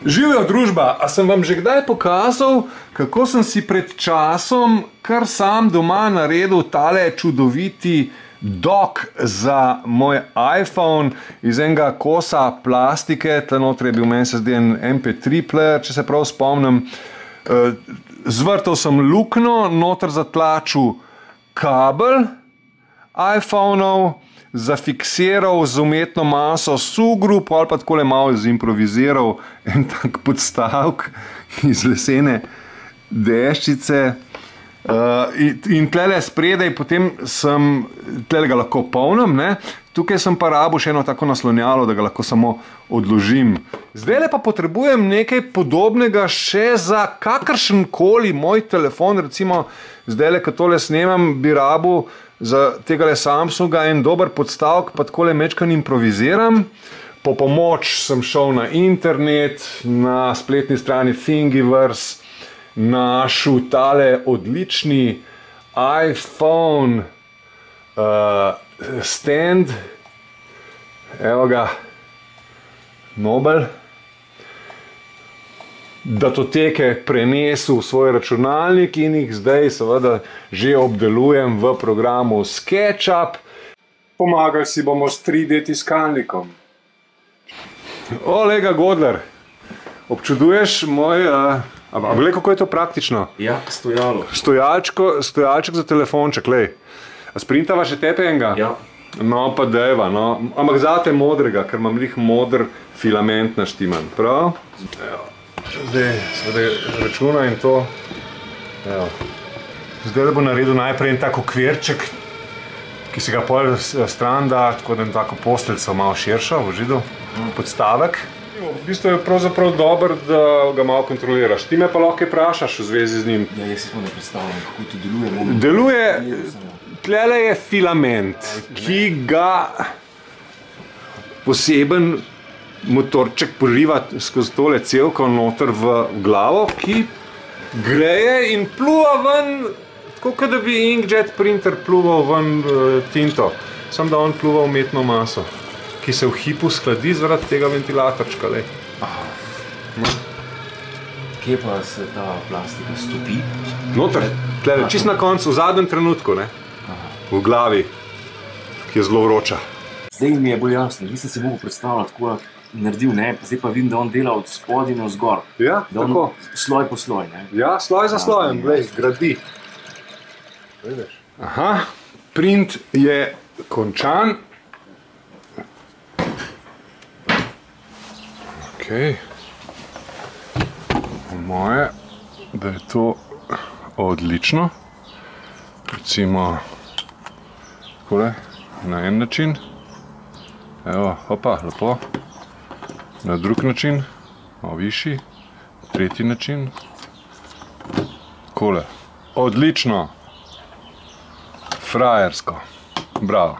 Živijo družba, a sem vam že kdaj pokazal, kako sem si pred časom kar sam doma naredil tale čudoviti dock za moj iPhone iz enega kosa plastike, tle notri je bil meni se zdi en MP3 player, če se prav spomnim. Zvrtal sem luknjo, noter zatlačil kabel iPhone-ov, zafiksiral z umetno maso sugru, ali pa takole malo zimproviziral en tak podstavek iz lesene deščice. In tlele spredaj, potem sem, tlele ga lahko polnim, ne? Tukaj sem pa rabil še eno tako naslonjalo, da ga lahko samo odložim. Zdajle pa potrebujem nekaj podobnega še za kakršenkoli moj telefon, recimo zdajle, ko tole snemam, bi rabil za tegale Samsunga en dober podstavek, pa takole mečkan improviziram. Po pomoč sem šel na internet, na spletni strani Thingiverse, našel tale odlični iPhone stand, evo ga, Nobel, datoteke prenesel v svoj računalnik in jih zdaj seveda že obdelujem v programu SketchUp. Pomagali si bomo s 3D tiskalnikom. Olega Godler, občuduješ moj... A glej, kako je to praktično? Ja, stojalo. Stojalček za telefonček, lej. A sprintava še tepe enega? Ja. No, pa dejva, no. Ampak zate modrega, ker imam lih modr filament naštiman, prav? Evo. Zdaj, seveda računam to. Evo. Zdaj da bo naredil najprej en tak okvirček, ki se ga pol stran da, tako da en tako posteljico malo širšo v židu, podstavek. V bistvu je pravzaprav dober, da ga malo kontroliraš. Ti me pa lahko vprašaš v zvezi z njim. Ja, jaz si ne predstavljam, kako to deluje. Deluje, tlele je filament, ki ga poseben motorček poriva skozi tole cevko noter v glavo, ki greje in pluva ven, tako kot da bi inkjet printer pluval ven tinto. Samo da on pluva umetno maso, ki se v hipu skladi zaradi tega ventilatorčka. Aha. Kje pa se ta plastika stopi? Noter, tlele, čist na koncu, v zadnjem trenutku, ne? V glavi, ki je zelo vroča. Zdaj mi je bolj jasno, nisem se mogel predstavljati, tako naredil, ne? Zdaj pa vidim, da on dela od spodaj na vzgor. Ja, tako. Sloj po sloj, ne? Ja, sloj za slojem, glej, gradi. Aha, print je končan. Ok. Po moje, da je to odlično. Recimo, takole, na en način. Evo, opa, lepo. Na drug način, malo višji. Tretji način. Takole. Odlično. Frajersko. Bravo.